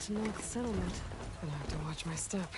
Tanakh settlement. Gonna have to watch my step.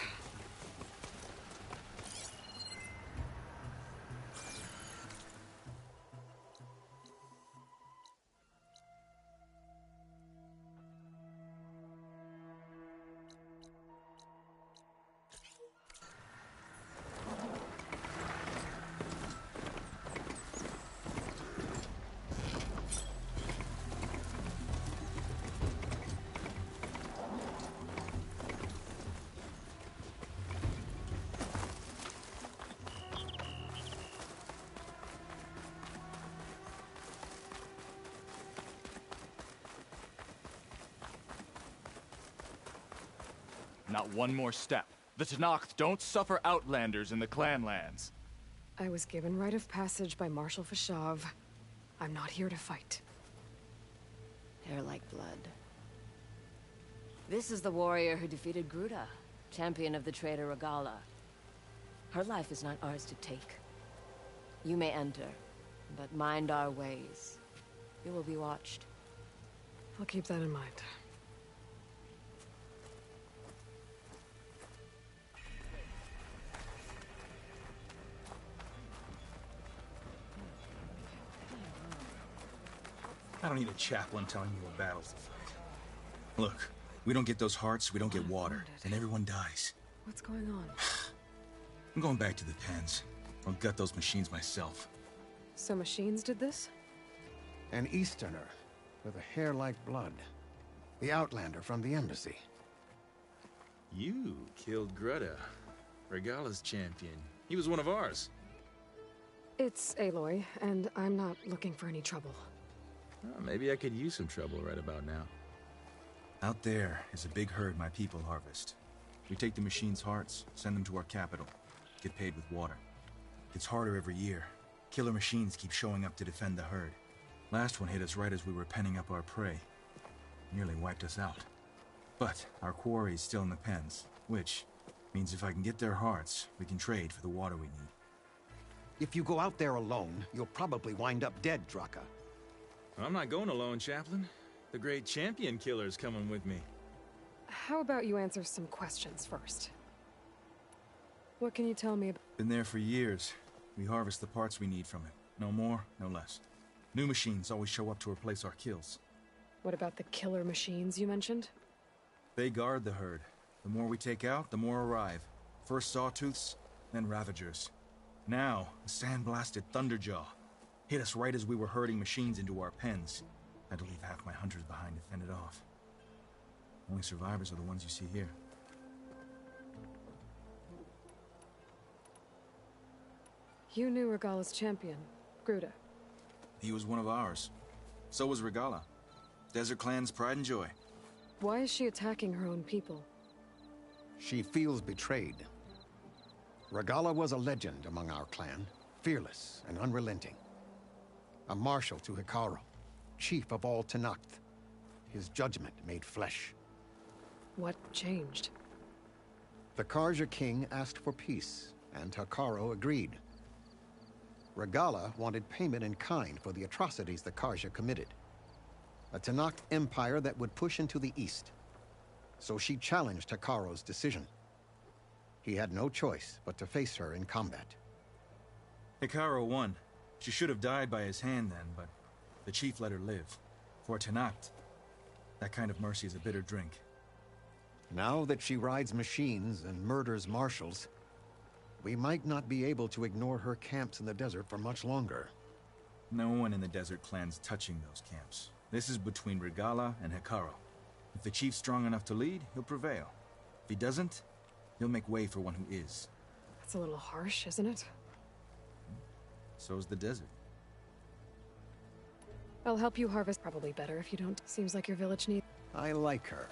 Not one more step. The Tanakh don't suffer outlanders in the clan lands. I was given rite of passage by Marshal Fashav. I'm not here to fight. Hair like blood. This is the warrior who defeated Gruta, champion of the traitor Regala. Her life is not ours to take. You may enter, but mind our ways. You will be watched. I'll keep that in mind. I don't need a chaplain telling me what battles to fight. Look, we don't get those hearts, we don't get water, and everyone dies. What's going on? I'm going back to the pens. I'll gut those machines myself. So machines did this? An Easterner with a hair like blood. The Outlander from the embassy. You killed Greta, Regala's champion. He was one of ours. It's Aloy, and I'm not looking for any trouble. Oh, maybe I could use some trouble right about now. Out there is a big herd my people harvest. We take the machines' hearts, send them to our capital, get paid with water. It's harder every year. Killer machines keep showing up to defend the herd. Last one hit us right as we were penning up our prey. Nearly wiped us out. But our quarry is still in the pens, which means if I can get their hearts, we can trade for the water we need. If you go out there alone, you'll probably wind up dead, Draka. I'm not going alone, Chaplain. The great champion killer's coming with me. How about you answer some questions first? What can you tell me about... Been there for years. We harvest the parts we need from it. No more, no less. New machines always show up to replace our kills. What about the killer machines you mentioned? They guard the herd. The more we take out, the more arrive. First sawtooths, then ravagers. Now, a sand-blasted thunderjaw. Hit us right as we were herding machines into our pens. Had to leave half my hunters behind to fend it off. Only survivors are the ones you see here. You knew Regala's champion, Gruta. He was one of ours. So was Regala. Desert Clan's pride and joy. Why is she attacking her own people? She feels betrayed. Regala was a legend among our clan, fearless and unrelenting. A marshal to Hekarro, chief of all Tanakh. His judgment made flesh. What changed? The Karja king asked for peace, and Hekarro agreed. Regala wanted payment in kind for the atrocities the Karja committed. A Tanakh empire that would push into the east. So she challenged Hekarro's decision. He had no choice but to face her in combat. Hekarro won. She should have died by his hand then, but the chief let her live. For Tanakh, that kind of mercy is a bitter drink. Now that she rides machines and murders marshals, we might not be able to ignore her camps in the desert for much longer. No one in the Desert Clan's touching those camps. This is between Regala and Hekarro. If the chief's strong enough to lead, he'll prevail. If he doesn't, he'll make way for one who is. That's a little harsh, isn't it? So's the desert. I'll help you harvest. Probably better if you don't. Seems like your village needs... I like her.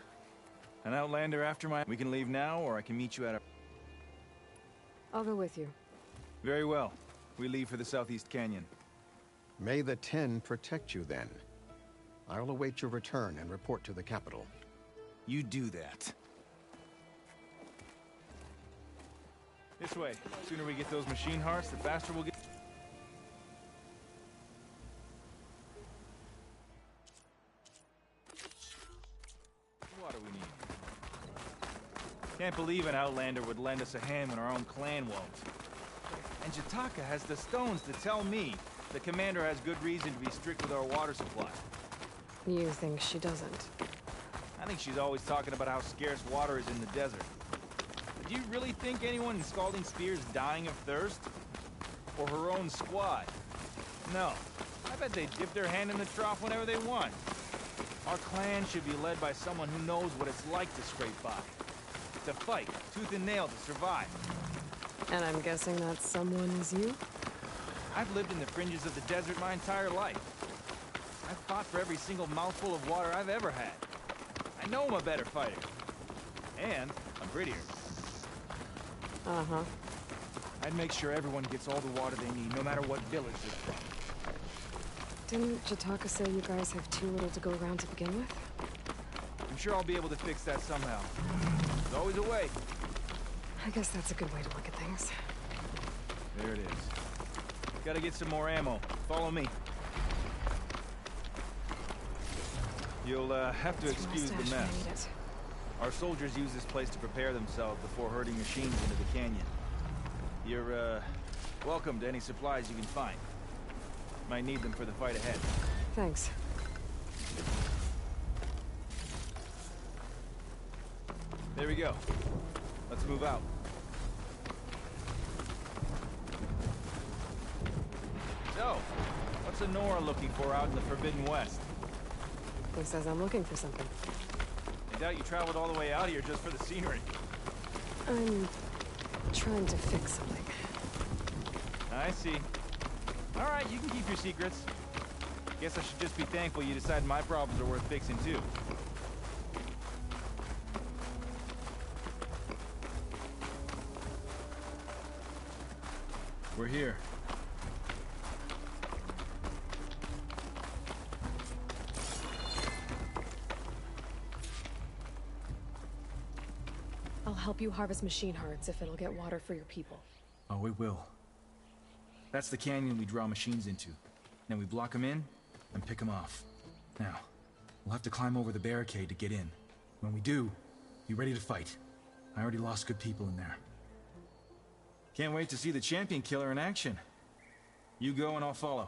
An outlander after my... We can leave now, or I can meet you at our... I'll go with you. Very well. We leave for the Southeast Canyon. May the Ten protect you then. I'll await your return and report to the capital. You do that. This way. The sooner we get those machine hearts, the faster we'll get... Water we need. Can't believe an Outlander would lend us a hand when our own clan won't. And Jataka has the stones to tell me the commander has good reason to be strict with our water supply. You think she doesn't? I think she's always talking about how scarce water is in the desert. But do you really think anyone in Scalding Spear's dying of thirst? Or her own squad? No. I bet they dip their hand in the trough whenever they want. Our clan should be led by someone who knows what it's like to scrape by. To fight, tooth and nail to survive. And I'm guessing that someone is you? I've lived in the fringes of the desert my entire life. I've fought for every single mouthful of water I've ever had. I know I'm a better fighter. And I'm prettier. Uh-huh. I'd make sure everyone gets all the water they need, no matter what village they're from. Didn't Jataka say you guys have too little to go around to begin with? I'm sure I'll be able to fix that somehow. There's always a way. I guess that's a good way to look at things. There it is. Gotta get some more ammo. Follow me. You'll have to excuse the mess. Our soldiers use this place to prepare themselves before herding machines into the canyon. You're, welcome to any supplies you can find. Might need them for the fight ahead. Thanks. There we go. Let's move out. So, what's Honora looking for out in the Forbidden West? Who says I'm looking for something? I doubt you traveled all the way out here just for the scenery. I'm trying to fix something. I see. All right, you can keep your secrets. Guess I should just be thankful you decided my problems are worth fixing too. We're here. I'll help you harvest machine hearts if it'll get water for your people. Oh, it will. That's the canyon we draw machines into. Then we block them in and pick them off. Now, we'll have to climb over the barricade to get in. When we do, be ready to fight. I already lost good people in there. Can't wait to see the champion killer in action. You go and I'll follow.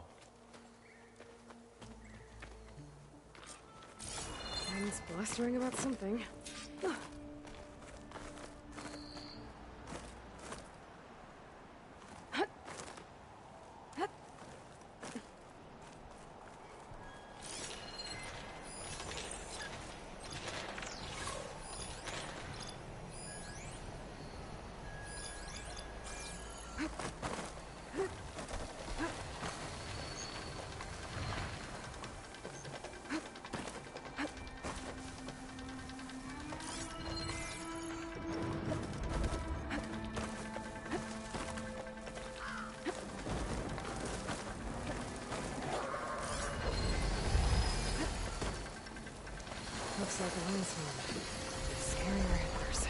Friends blustering about something. Looks like a last one. Scary ramblers.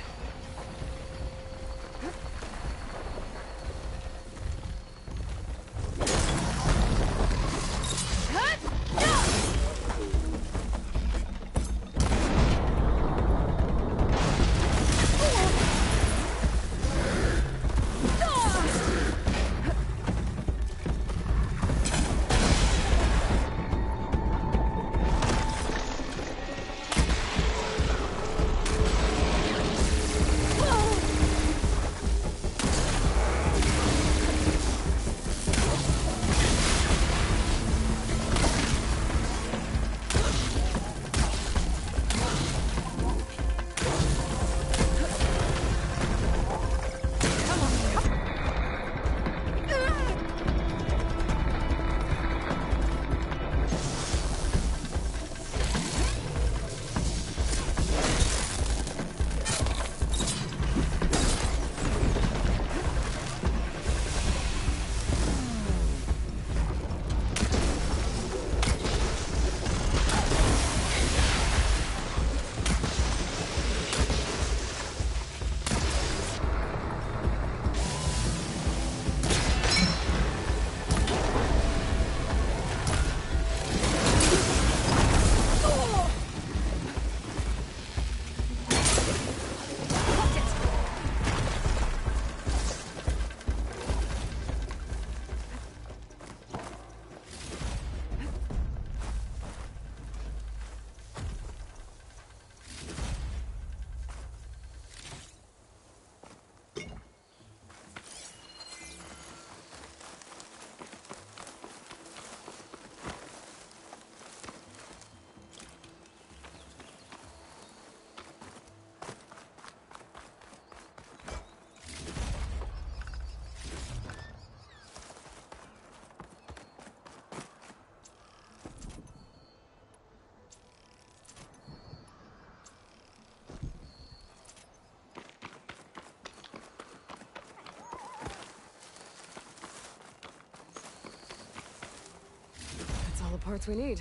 parts we need.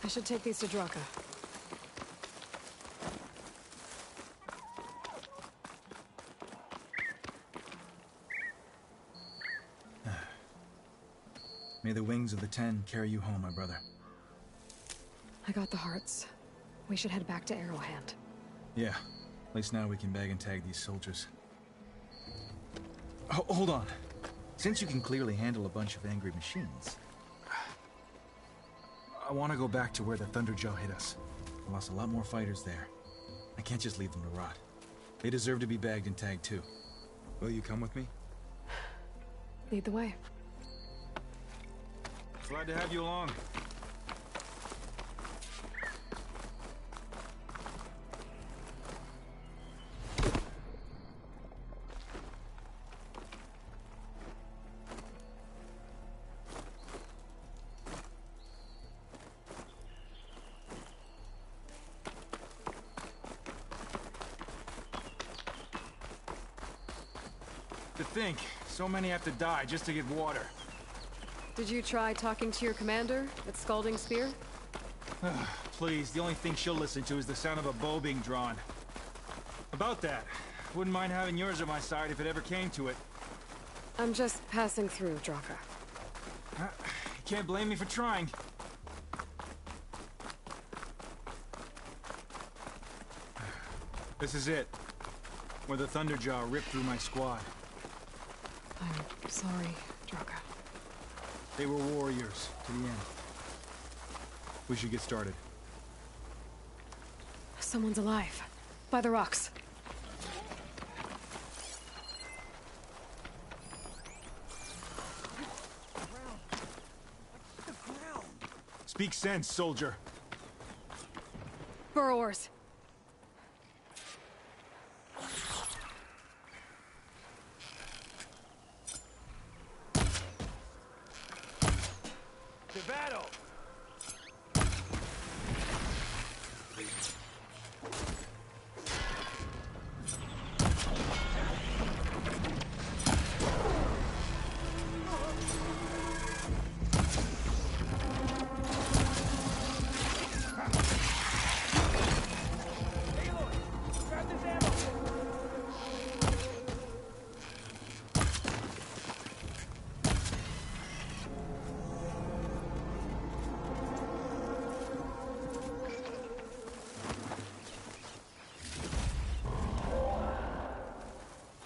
I should take these to Draka. May the wings of the Ten carry you home, my brother. I got the hearts. We should head back to Arrowhand. Yeah. At least now we can bag and tag these soldiers. Hold on. Since you can clearly handle a bunch of angry machines, I want to go back to where the Thunderjaw hit us. I lost a lot more fighters there. I can't just leave them to rot. They deserve to be bagged and tagged too. Will you come with me? Lead the way. Glad to have you along. To think, so many have to die just to get water. Did you try talking to your commander at Scalding Spear? Please, the only thing she'll listen to is the sound of a bow being drawn. About that, wouldn't mind having yours at my side if it ever came to it. I'm just passing through, Draka. You can't blame me for trying. This is it. Where the Thunderjaw ripped through my squad. I'm sorry, Draka. They were warriors to the end. We should get started. Someone's alive. By the rocks. Speak sense, soldier. Burrowers. To battle!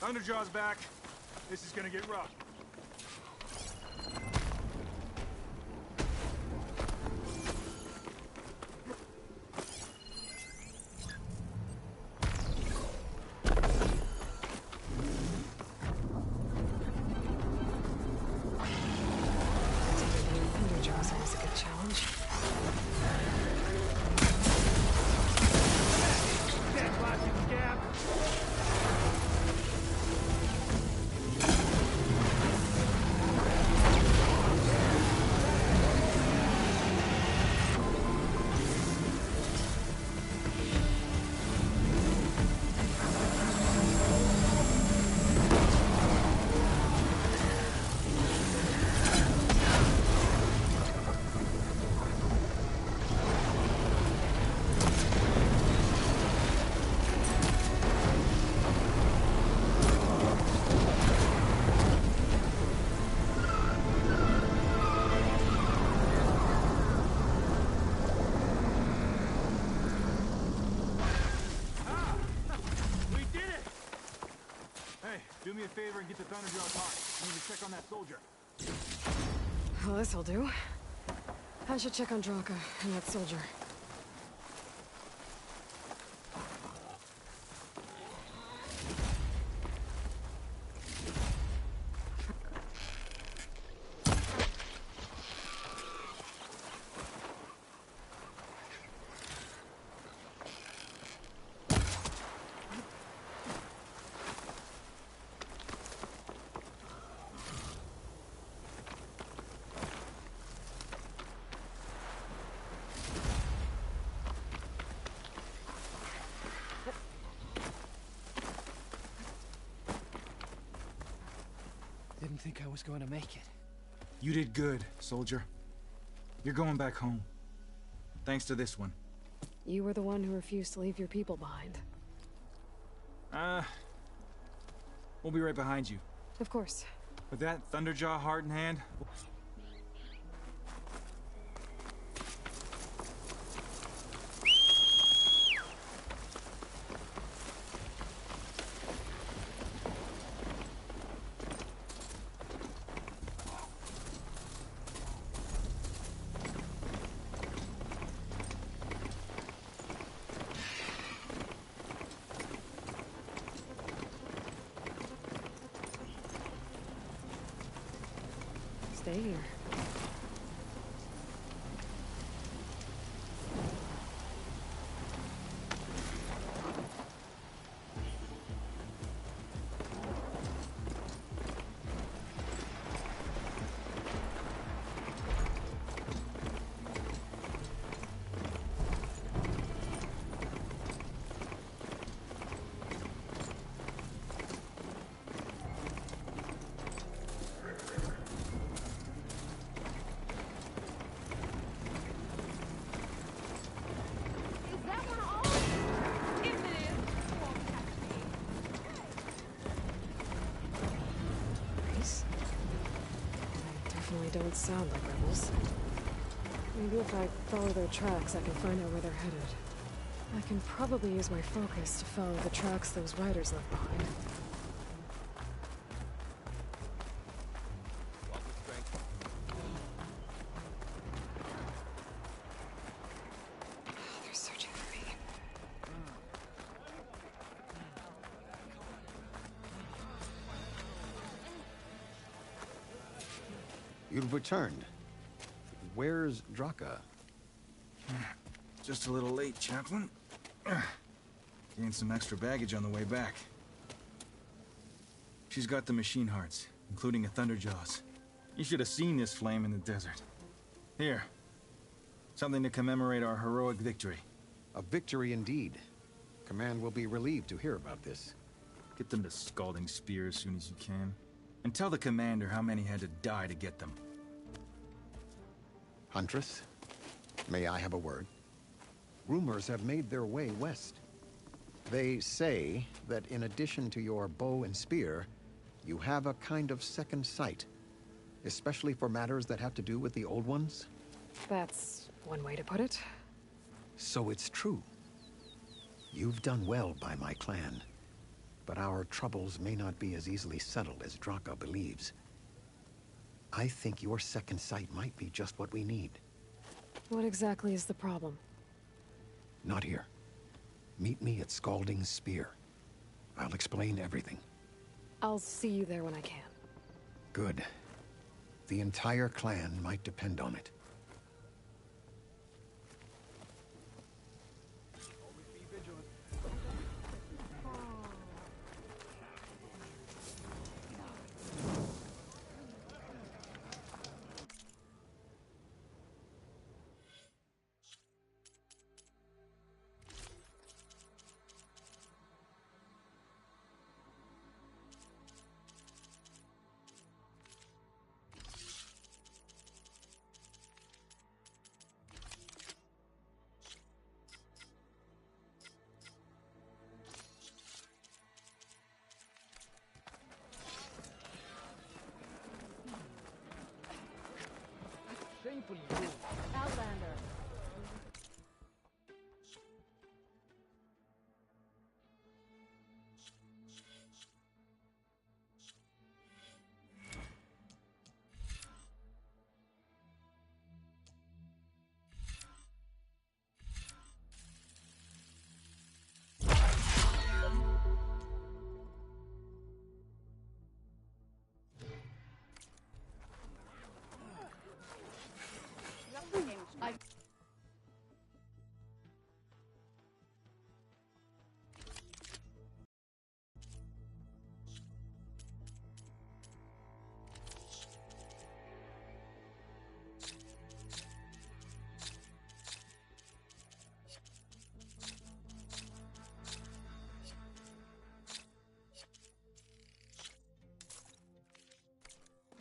Thunderjaw's back. This is gonna get rough. Thunderjaw's always a good challenge. That blocking gap. Do me a favor and get the Thunderjaw caught. I need to check on that soldier. Well, this'll do. I should check on Draka and that soldier. Didn't think I was going to make it. You did good, soldier. You're going back home. Thanks to this one. You were the one who refused to leave your people behind. We'll be right behind you. Of course. With that Thunderjaw heart in hand... Stay here. Definitely don't sound like rebels. Maybe if I follow their tracks, I can find out where they're headed. I can probably use my focus to follow the tracks those riders left behind. They're searching for me. You've returned. Where's Draka? Just a little late, Chaplain. Gained some extra baggage on the way back. She's got the machine hearts, including a Thunderjaws. You should have seen this flame in the desert. Here. Something to commemorate our heroic victory. A victory indeed. Command will be relieved to hear about this. Get them to Scalding Spear as soon as you can. And tell the commander how many had to die to get them. Huntress, may I have a word? Rumors have made their way west. They say that in addition to your bow and spear, you have a kind of second sight, especially for matters that have to do with the old ones. That's one way to put it. So it's true. You've done well by my clan, but our troubles may not be as easily settled as Draka believes. I think your second sight might be just what we need. What exactly is the problem? Not here. Meet me at Scalding Spear. I'll explain everything. I'll see you there when I can. Good. The entire clan might depend on it. Outlander.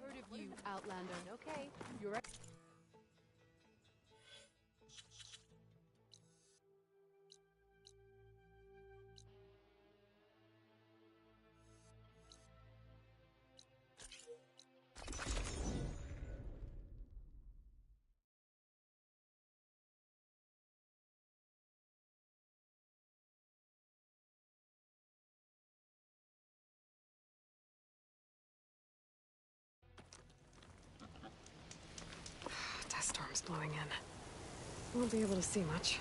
Heard of you, Outlander. Okay, you're right. storm's blowing in. Won't be able to see much.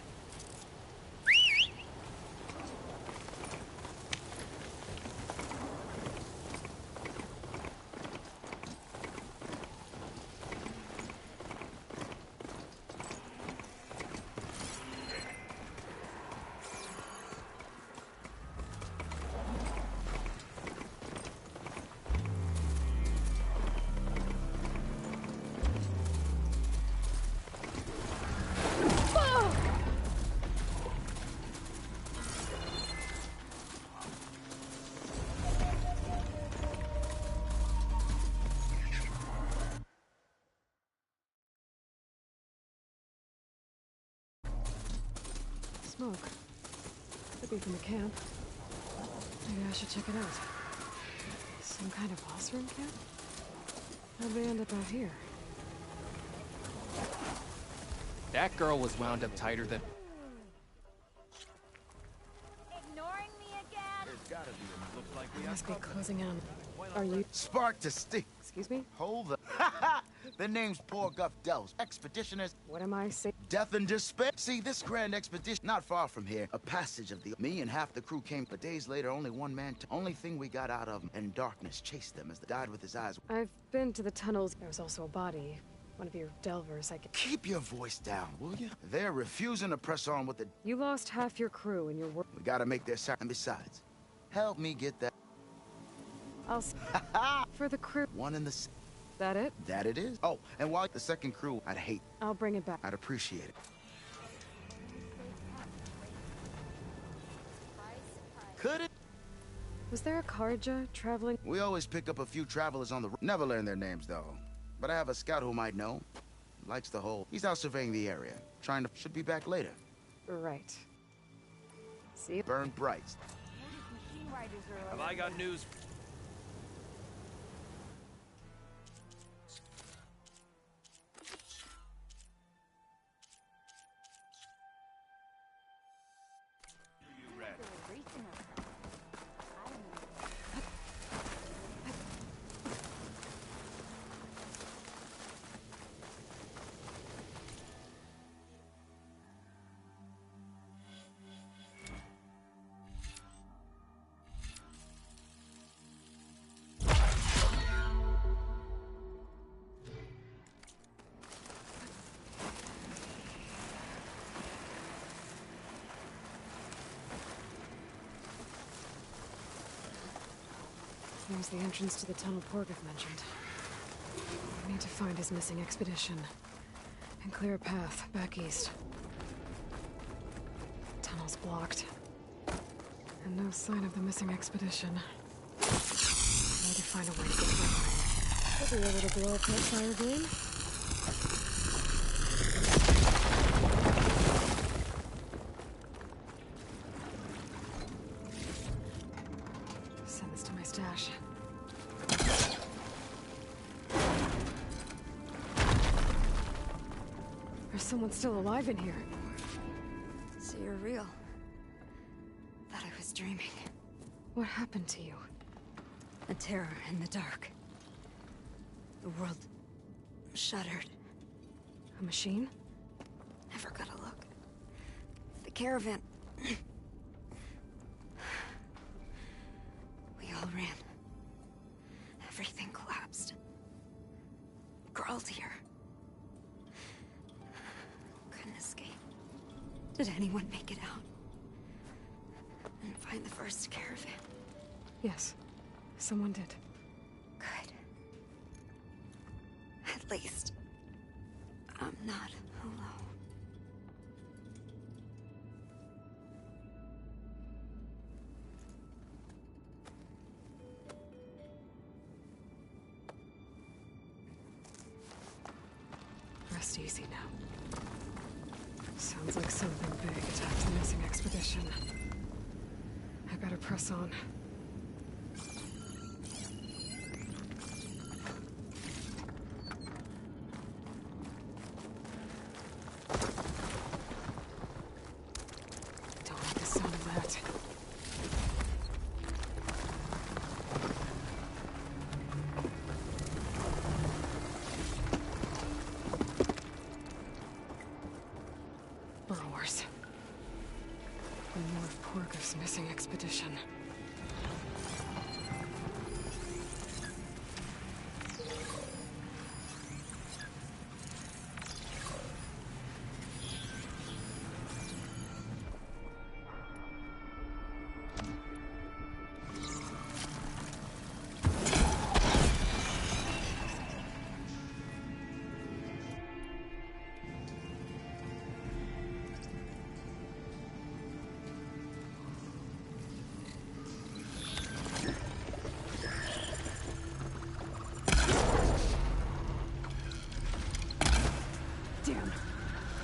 Smoke. Could be from the camp. Maybe I should check it out. Some kind of boss room camp? How'd they end up out here? That girl was wound up tighter than... Ignoring me again? There's gotta be a... Looks like we I have must be company. closing in. Are you... Spark to stick. Excuse me? Hold the... The name's Poor Guff Dells. Expeditioners, What am I saying? death and despair. See, this grand expedition, not far from here, a passage of the... Me and half the crew came, but days later, only one man... Only thing we got out of him, and darkness chased them as they died with his eyes. I've been to the tunnels. There was also a body. One of your delvers, I could... Keep your voice down, will you? They're refusing to press on with the... You lost half your crew and your work. We gotta make their sacrifice. And besides, help me get that... I'll... For the crew. One in the... That it? That it is. Oh, and while the second crew, I'd hate... I'll bring it back. I'd appreciate it. Could it? Was there a Karja traveling? We always pick up a few travelers on the road. Never learn their names, though. But I have a scout who might know. Likes the whole... He's out surveying the area. Trying to... Should be back later. Right. See? Burn bright. Machine riders are Have I got news? You rat. racing us. I don't know. There's the entrance to the tunnel Porgeth mentioned. I need to find his missing expedition. And clear a path back east. Tunnel's blocked. And no sign of the missing expedition. I need to find a way to get nearby. Could be able to blow up that fire game. Send this to my stash. There's someone still alive in here. So you're real. Thought I was dreaming. What happened to you? A terror in the dark. The world shuddered. A machine? Never got a look. The caravan. We all ran. Everything collapsed. Crawled here. Couldn't escape. Did anyone make it out? And find the first caravan? Yes. Someone did. Good. At least, I'm not alone. Rest easy now. Sounds like something big attacked the missing expedition. I better press on. Don't like the sound of that. crossing expedition. Damn.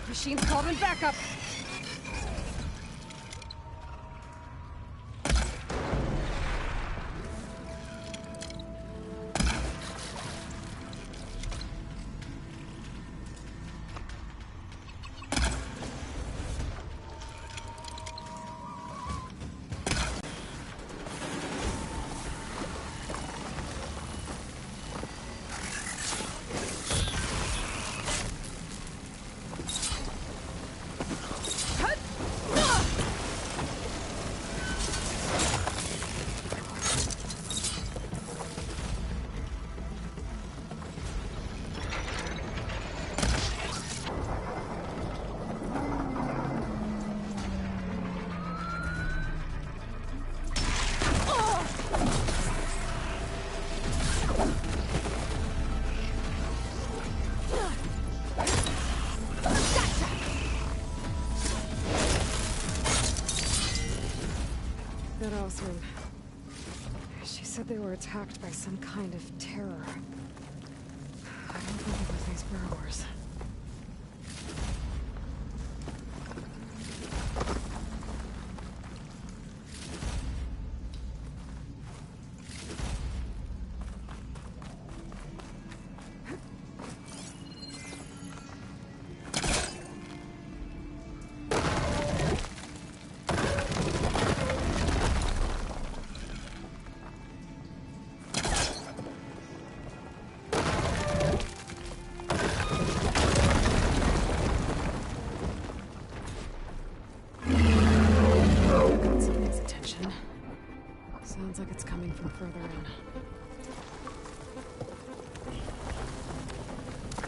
Machine's called in backup. That Osman. She said they were attacked by some kind of terror. I don't think it was these burrowers. Sounds like it's coming from further in.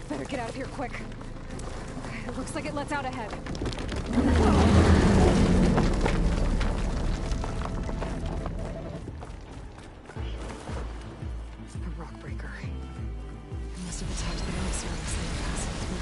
Better get out of here quick. It looks like it lets out ahead. A rock breaker. It must have attacked the emissary as they were passing through.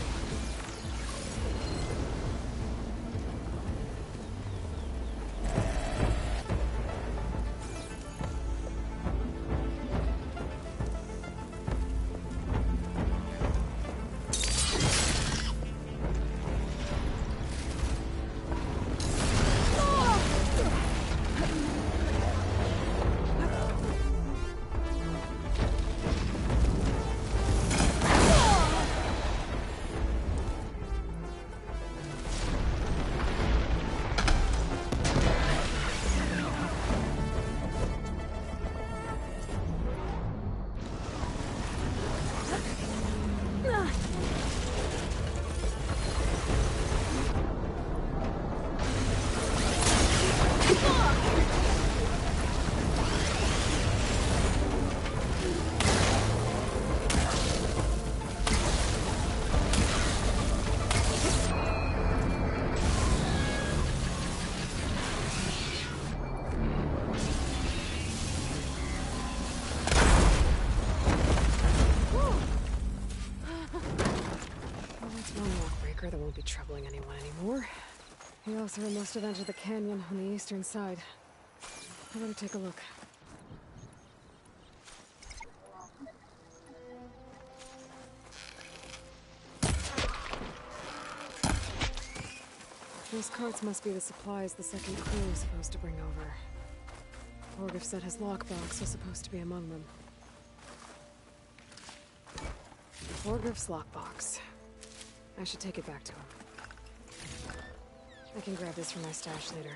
That won't be troubling anyone anymore. The Osira must have entered the canyon on the eastern side. I better take a look. Those carts must be the supplies the second crew is supposed to bring over. Orgif said his lockbox was supposed to be among them. Orgif's lockbox. I should take it back to him. I can grab this from my stash later.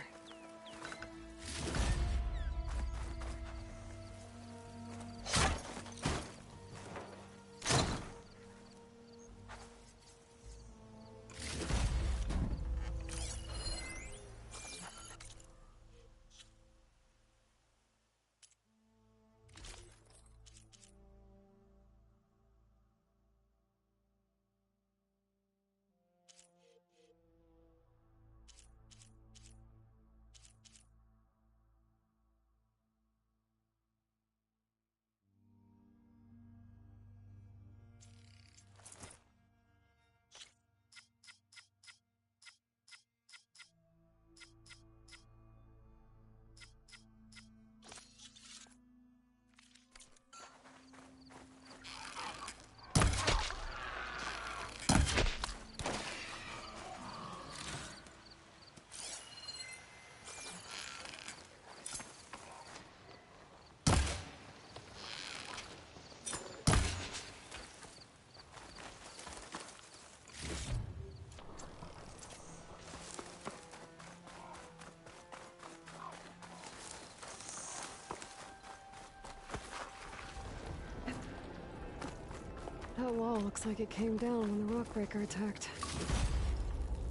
That wall looks like it came down when the rockbreaker attacked.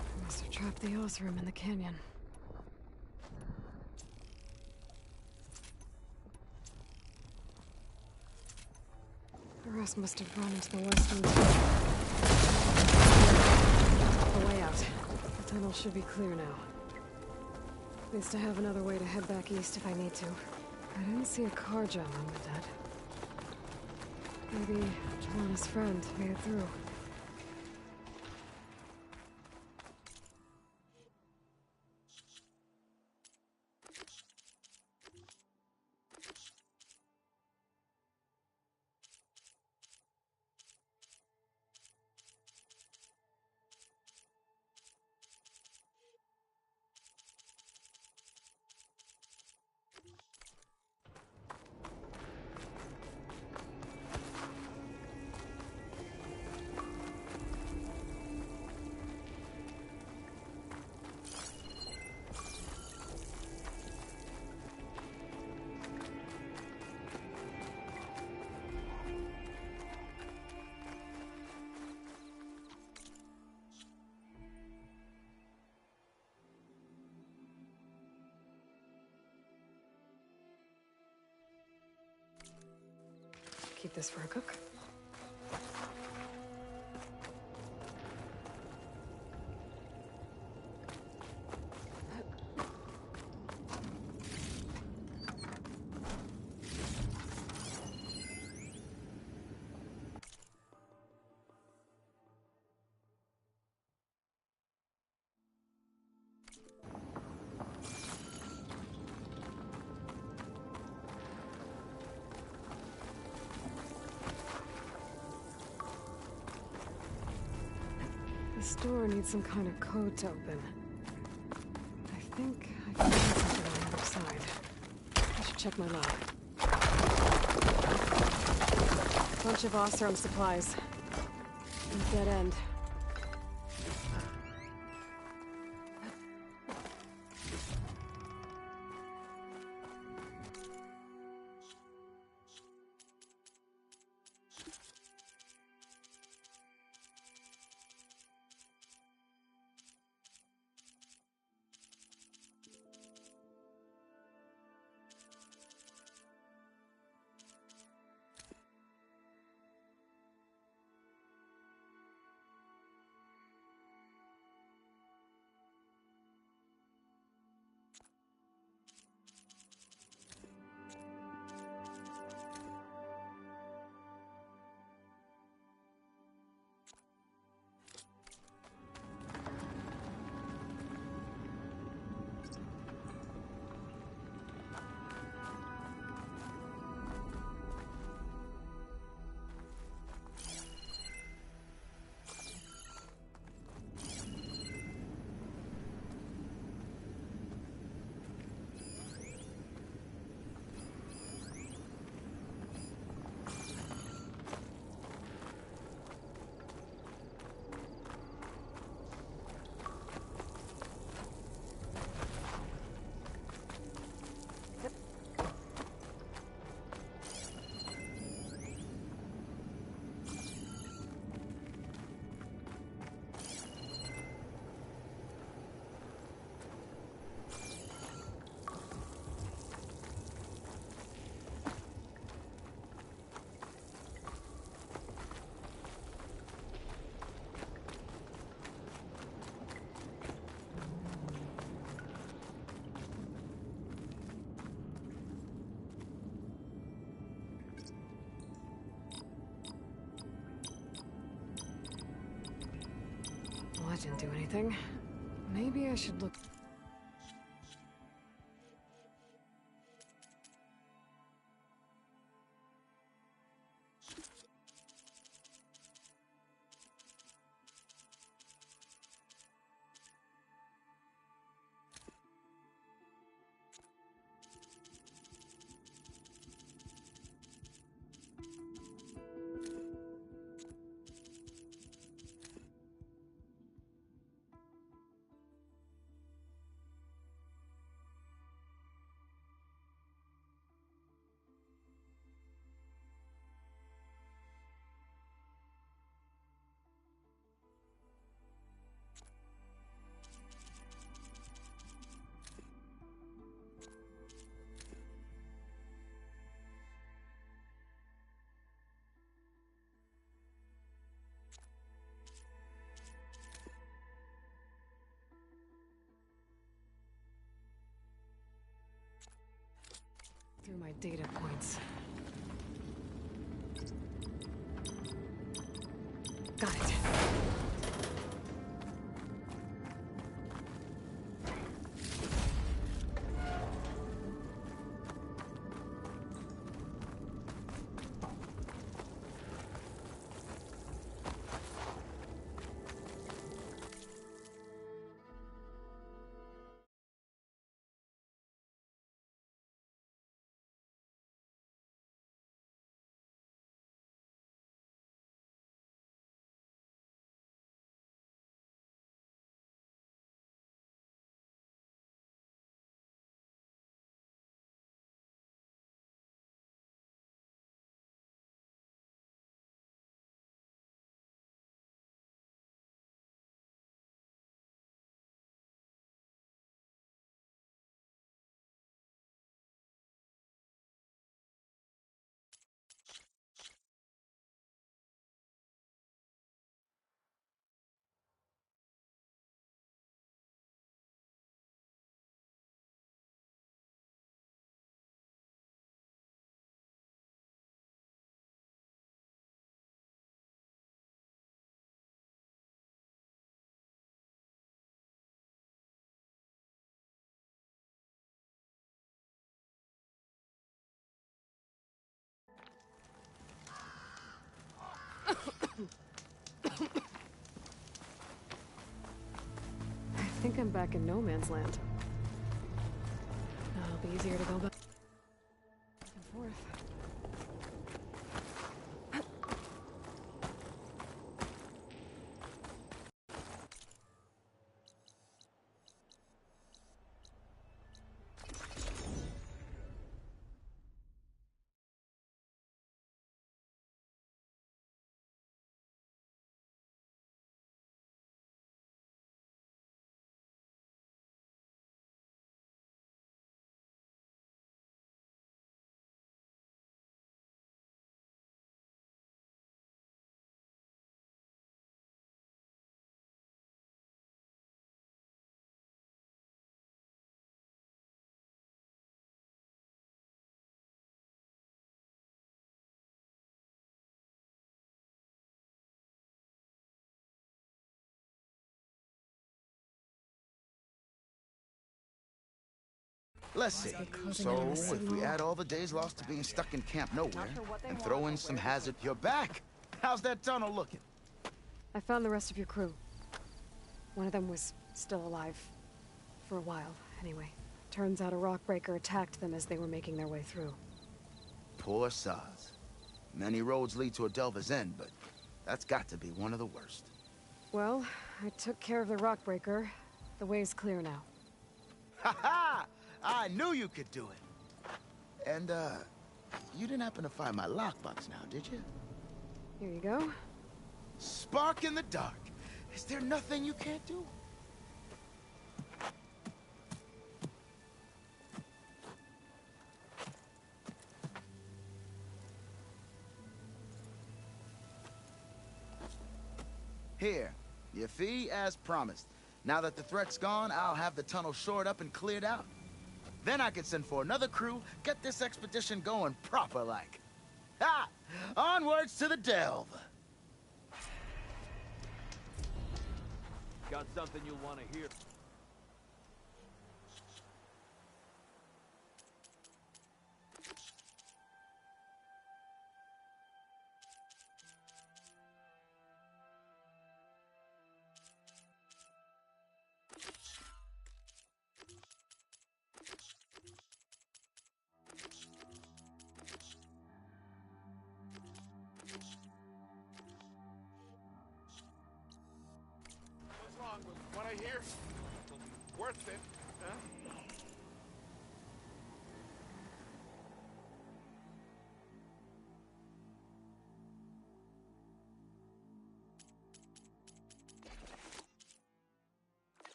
I must have trapped the Osram in the canyon. The rest must have gone into the western tunnel. The way out. The tunnel should be clear now. At least I have another way to head back east if I need to. I didn't see a car jam on the dead. Maybe Jelana's friend made it through. Keep this for a cook. This door needs some kind of code to open. I think I can find something on the other side. I should check my log. Bunch of Osram supplies. And a dead end. Well, that didn't do anything. Maybe I should look... Through my data points. Got it. I think I'm back in no man's land. Now it'll be easier to go back and forth. Let's see. So, if we add all the days lost to being stuck in camp nowhere, and throw in some hazard... You're back! How's that tunnel looking? I found the rest of your crew. One of them was still alive. For a while, anyway. Turns out a rockbreaker attacked them as they were making their way through. Poor sods. Many roads lead to a Delver's End, but that's got to be one of the worst. Well, I took care of the rockbreaker. The way's clear now. Ha ha! I knew you could do it. And, you didn't happen to find my lockbox now, did you? Here you go. Spark in the dark. Is there nothing you can't do? Here, your fee as promised. Now that the threat's gone, I'll have the tunnel shored up and cleared out. Then I could send for another crew, get this expedition going proper-like. Ha! Onwards to the delve! Got something you'll want to hear. What's wrong with what I hear? Worth it, huh?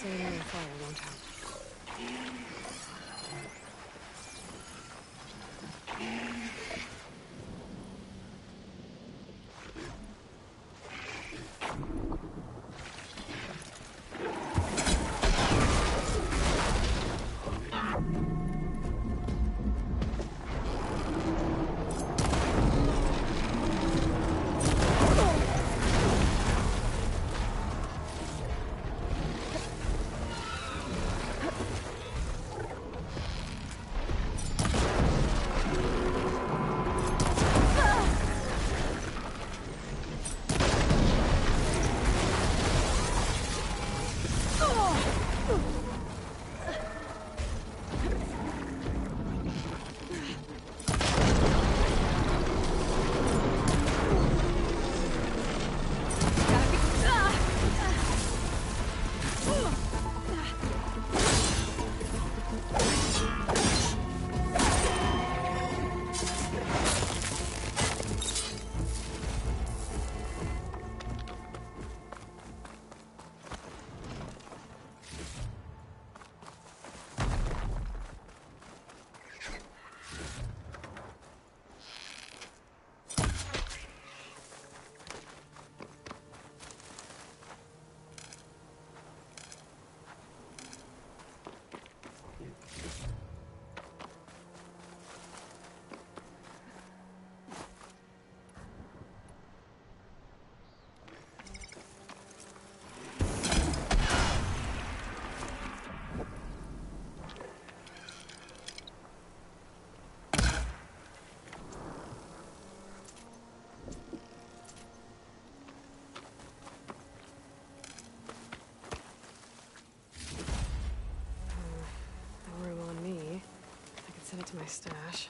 Setting on fire won't help. Send it to my stash.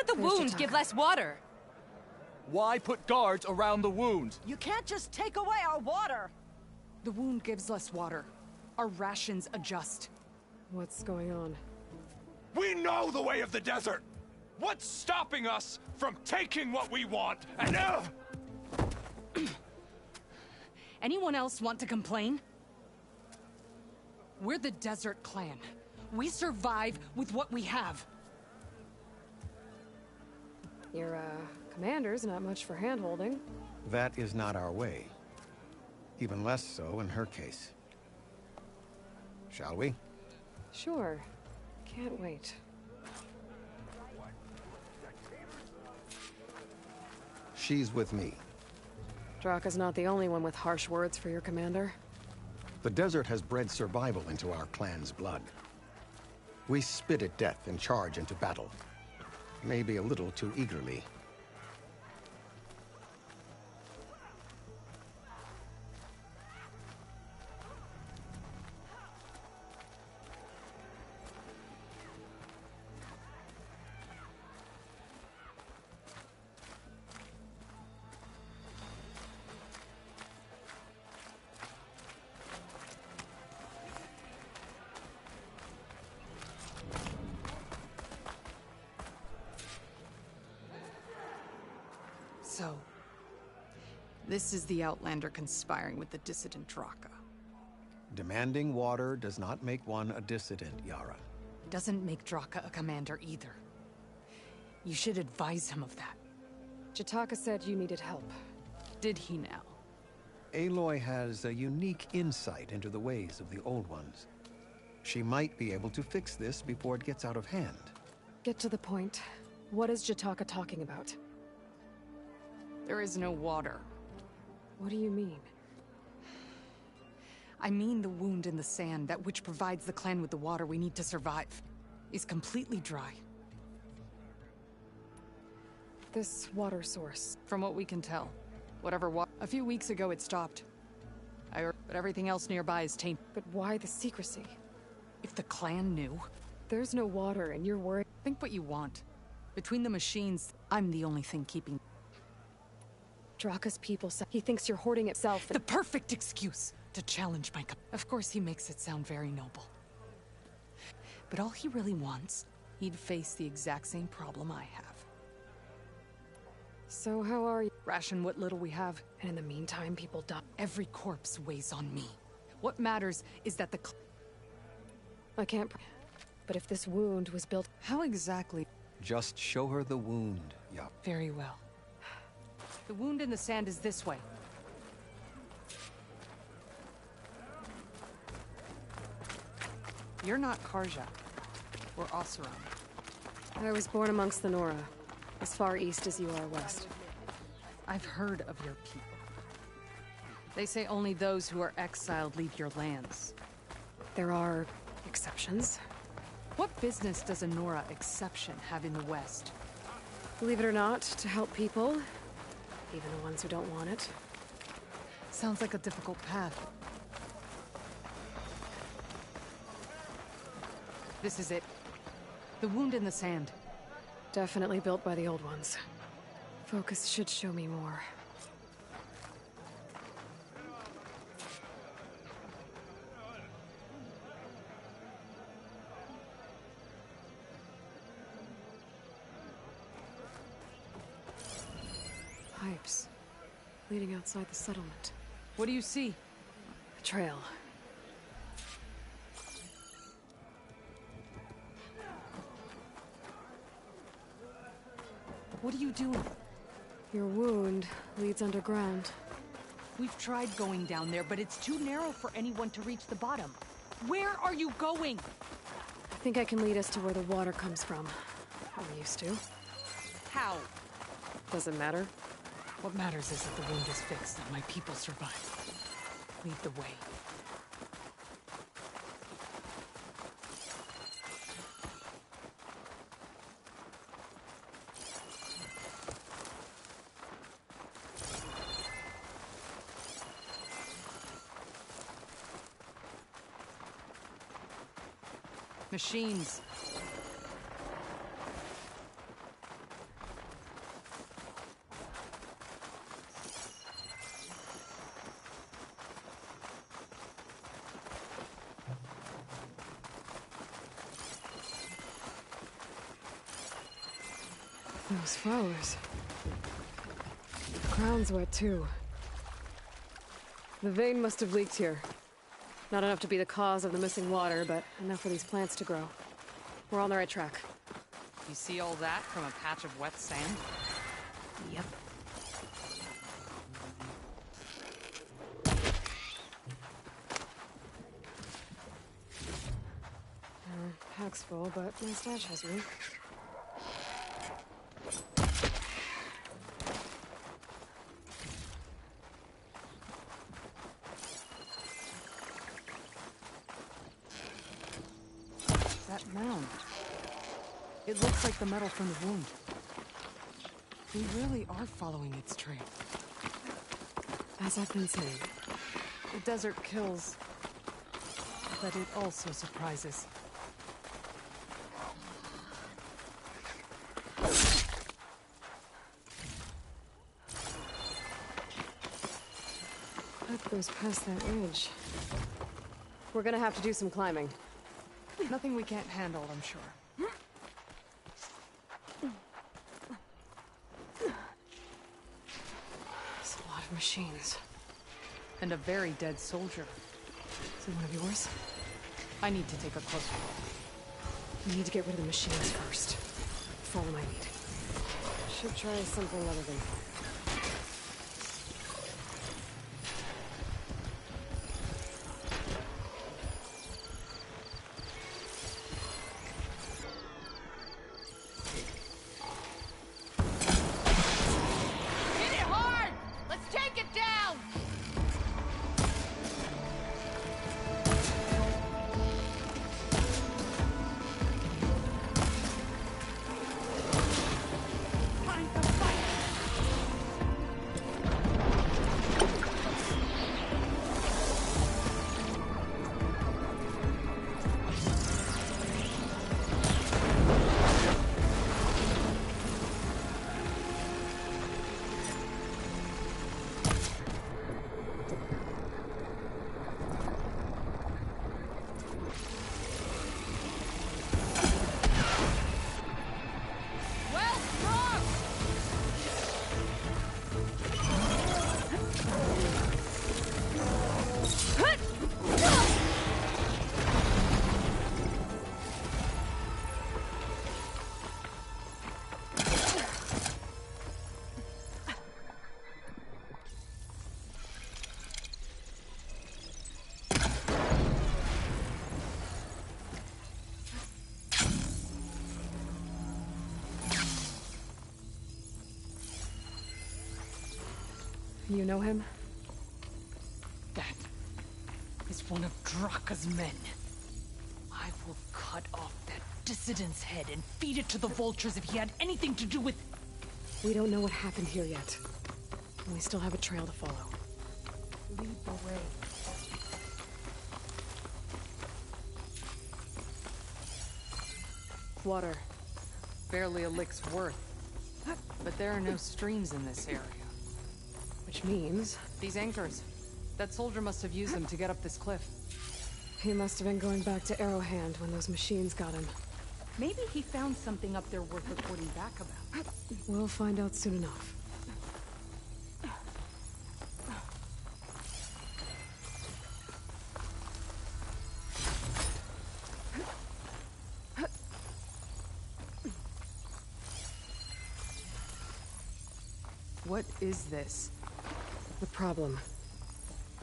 would the There's wound Jataka. give less water? Why put guards around the wound? You can't just take away our water! The wound gives less water. Our rations adjust. What's going on? We know the way of the desert! What's stopping us from taking what we want and Anyone else want to complain? We're the Desert Clan. We survive with what we have. Your, commander's not much for hand-holding. That is not our way. Even less so in her case. Shall we? Sure. Can't wait. She's with me. Draka's not the only one with harsh words for your commander. The desert has bred survival into our clan's blood. We spit at death and charge into battle. Maybe a little too eagerly. So, this is the Outlander conspiring with the dissident Draka. Demanding water does not make one a dissident, Yara. Doesn't make Draka a commander either. You should advise him of that. Jataka said you needed help. Did he now? Aloy has a unique insight into the ways of the Old Ones. She might be able to fix this before it gets out of hand. Get to the point. What is Jataka talking about? There is no water. What do you mean? I mean the wound in the sand, that which provides the clan with the water we need to survive, is completely dry. This water source. From what we can tell, a few weeks ago it stopped. But everything else nearby is tainted. But why the secrecy? If the clan knew... There's no water and you're worried. Think what you want. Between the machines, I'm the only thing keeping... Draka's people say he thinks you're hoarding itself. The perfect excuse to challenge my... Of course he makes it sound very noble. But all he really wants, he'd face the exact same problem I have. So how are you? Ration what little we have. And in the meantime, people die. Every corpse weighs on me. What matters is that the... I can't... But if this wound was built... How exactly? Just show her the wound, Yup. Very well. The wound in the sand is this way. You're not Karja. Or Oseram. I was born amongst the Nora, as far east as you are west. I've heard of your people. They say only those who are exiled leave your lands. There are exceptions. What business does a Nora exception have in the West? Believe it or not, to help people, even the ones who don't want it. Sounds like a difficult path. This is it. The wound in the sand. Definitely built by the old ones. Focus should show me more. Pipes. Leading outside the settlement. What do you see? A trail. What are you doing? Your wound leads underground. We've tried going down there, but it's too narrow for anyone to reach the bottom. Where are you going? I think I can lead us to where the water comes from. Or used to. How? Doesn't matter. What matters is that the wound is fixed and my people survive. Lead the way. Machines. Those flowers. The ground's wet too. The vein must have leaked here. Not enough to be the cause of the missing water, but enough for these plants to grow. We're on the right track. You see all that from a patch of wet sand? Yep. Pack's full, but my stash has room. That mound. It looks like the metal from the wound. We really are following its trail. As I've been saying. The desert kills, but it also surprises. That goes past that ridge. We're gonna have to do some climbing. Nothing we can't handle, I'm sure. It's a lot of machines. And a very dead soldier. Is it one of yours? I need to take a closer look. We need to get rid of the machines first. Follow my lead. Should try something other than... You know him? That is one of Draka's men. I will cut off that dissident's head and feed it to the vultures if he had anything to do with... We don't know what happened here yet. And we still have a trail to follow. Lead the way. Water. Barely a lick's worth. But there are no streams in this area. Which means... These anchors. That soldier must have used them to get up this cliff. He must have been going back to Arrowhand when those machines got him. Maybe he found something up there worth reporting back about. We'll find out soon enough. What is this? The problem.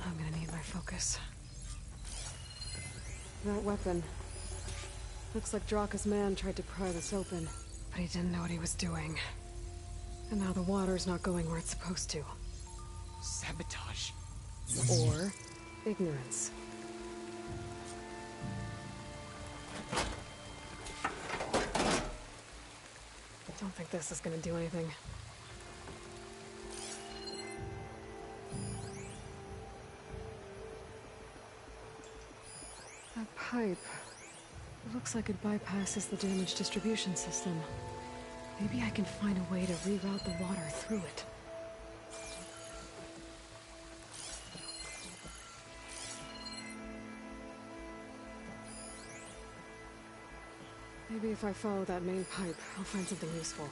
I'm gonna need my focus. That weapon. Looks like Draka's man tried to pry this open, but he didn't know what he was doing. And now the water's not going where it's supposed to. Sabotage. Or ignorance. I don't think this is gonna do anything. That pipe. It looks like it bypasses the damaged distribution system. Maybe I can find a way to reroute the water through it. Maybe if I follow that main pipe, I'll find something useful.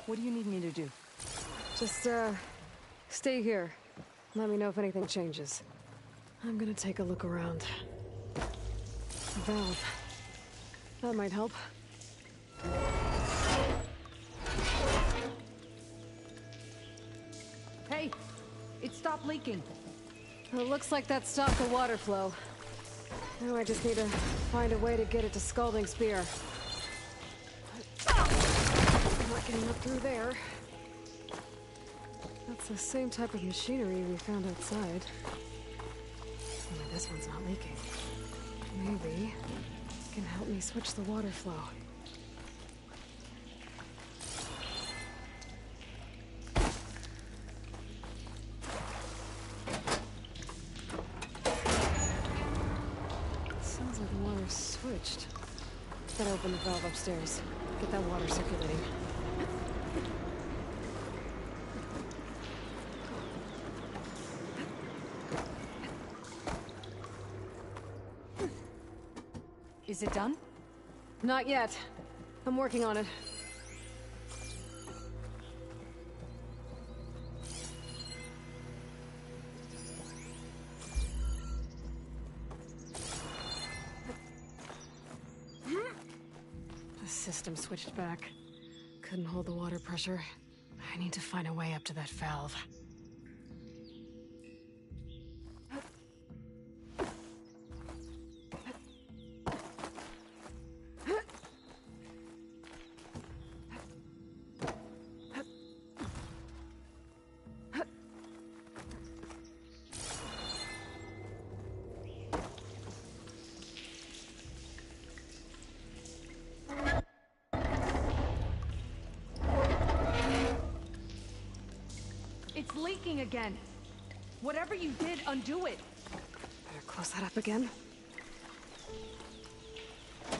What do you need me to do? Just, stay here. Let me know if anything changes. I'm gonna take a look around. Valve. That might help. Hey! It stopped leaking. It looks like that stopped the water flow. Now I just need to find a way to get it to Scalding Spear. I'm not getting up through there. That's the same type of machinery we found outside. Only this one's not leaking. Maybe it can help me switch the water flow. Sounds like the water's switched. Better open the valve upstairs. Get that water circulating. Is it done? Not yet. I'm working on it. The system switched back. Couldn't hold the water pressure. I need to find a way up to that valve. It's leaking again. Whatever you did, undo it. Better close that up again. I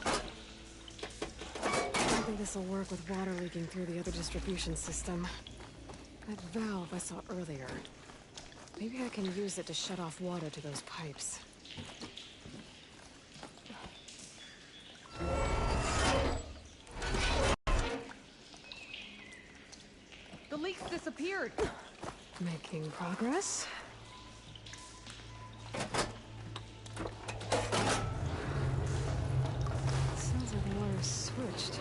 think this will work with water leaking through the other distribution system. That valve I saw earlier. Maybe I can use it to shut off water to those pipes. The leak's disappeared. Making progress. Sounds like the water's switched.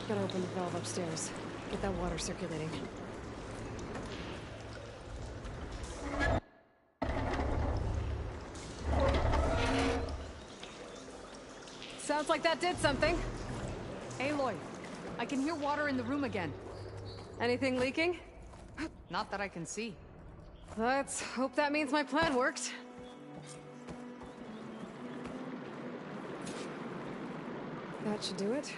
Gotta open the valve upstairs. Get that water circulating. Sounds like that did something. Aloy, I can hear water in the room again. Anything leaking? Not that I can see. Let's hope that means my plan worked. That should do it.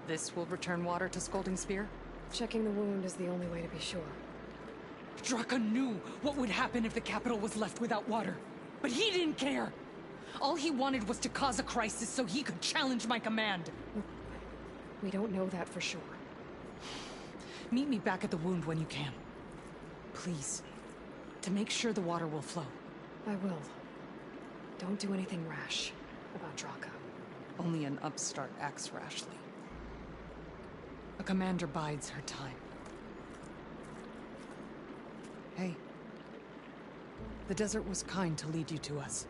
This will return water to Scalding Spear? Checking the wound is the only way to be sure. Draka knew what would happen if the capital was left without water. But he didn't care! All he wanted was to cause a crisis so he could challenge my command. We don't know that for sure. Meet me back at the wound when you can. Please. To make sure the water will flow. I will. Don't do anything rash about Draka. Only an upstart acts rashly. A commander bides her time. Hey. The desert was kind to lead you to us.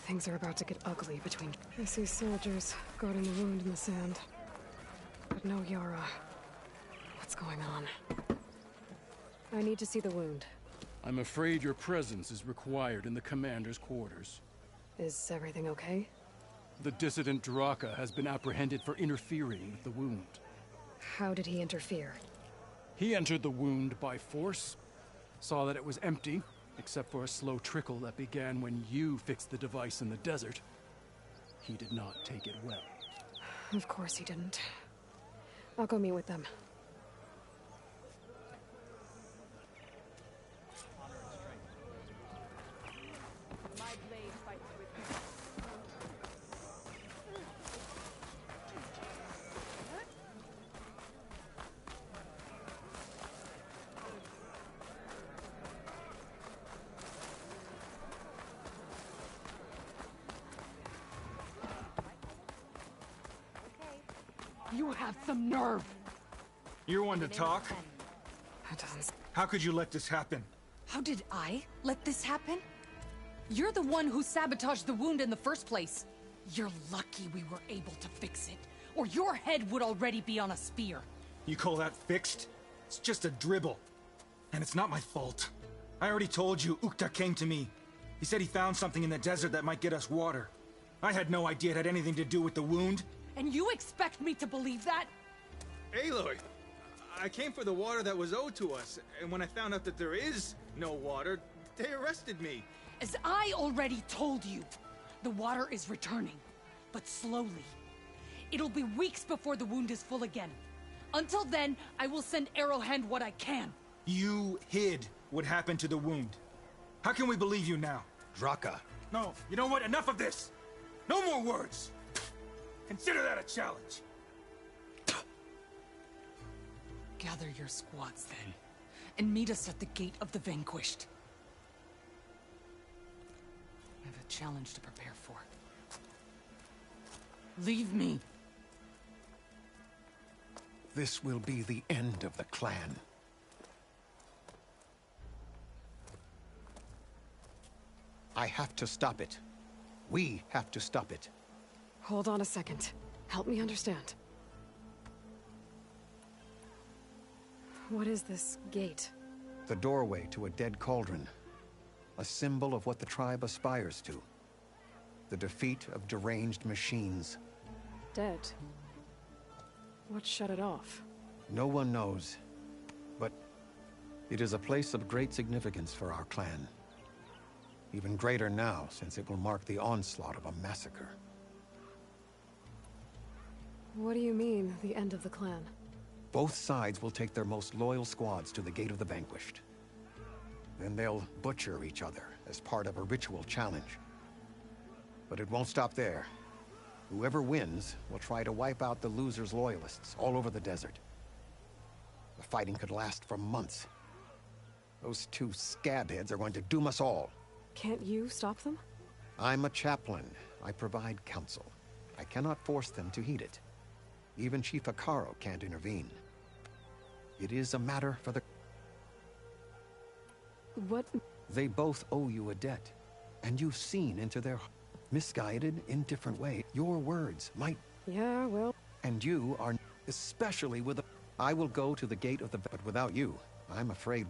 Things are about to get ugly between... I see soldiers guarding the wound in the sand. But no Yara. What's going on? I need to see the wound. I'm afraid your presence is required in the commander's quarters. Is everything okay? The dissident Draka has been apprehended for interfering with the wound. How did he interfere? He entered the wound by force Saw that it was empty, except for a slow trickle that began when you fixed the device in the desert. He did not take it well. Of course he didn't. I'll go meet with them. You have some nerve! You're one to talk? That doesn't... How could you let this happen? How did I let this happen? You're the one who sabotaged the wound in the first place. You're lucky we were able to fix it, or your head would already be on a spear. You call that fixed? It's just a dribble. And it's not my fault. I already told you, Ukta came to me. He said he found something in the desert that might get us water. I had no idea it had anything to do with the wound. And you expect me to believe that? Aloy, I came for the water that was owed to us, and when I found out that there is no water, they arrested me. As I already told you, the water is returning, but slowly. It'll be weeks before the wound is full again. Until then, I will send Arrowhand what I can. You hid what happened to the wound. How can we believe you now? Draka. No, you know what? Enough of this! No more words! Consider that a challenge! Gather your squads then, and meet us at the Gate of the Vanquished. I have a challenge to prepare for. Leave me. This will be the end of the clan. I have to stop it. We have to stop it. Hold on a second. Help me understand. What is this gate? The doorway to a dead cauldron. A symbol of what the tribe aspires to. The defeat of deranged machines. Dead. What shut it off? No one knows. But it is a place of great significance for our clan. Even greater now, since it will mark the onslaught of a massacre. What do you mean, the end of the clan? Both sides will take their most loyal squads to the Gate of the Vanquished. Then they'll butcher each other as part of a ritual challenge. But it won't stop there. Whoever wins will try to wipe out the loser's loyalists all over the desert. The fighting could last for months. Those two scabheads are going to doom us all. Can't you stop them? I'm a chaplain. I provide counsel. I cannot force them to heed it. Even Chief Akaro can't intervene. It is a matter for the... What? They both owe you a debt. And you've seen into their... misguided in different ways. Your words might... Yeah, well... And you are... especially with... I will go to the Gate of the... But without you, I'm afraid...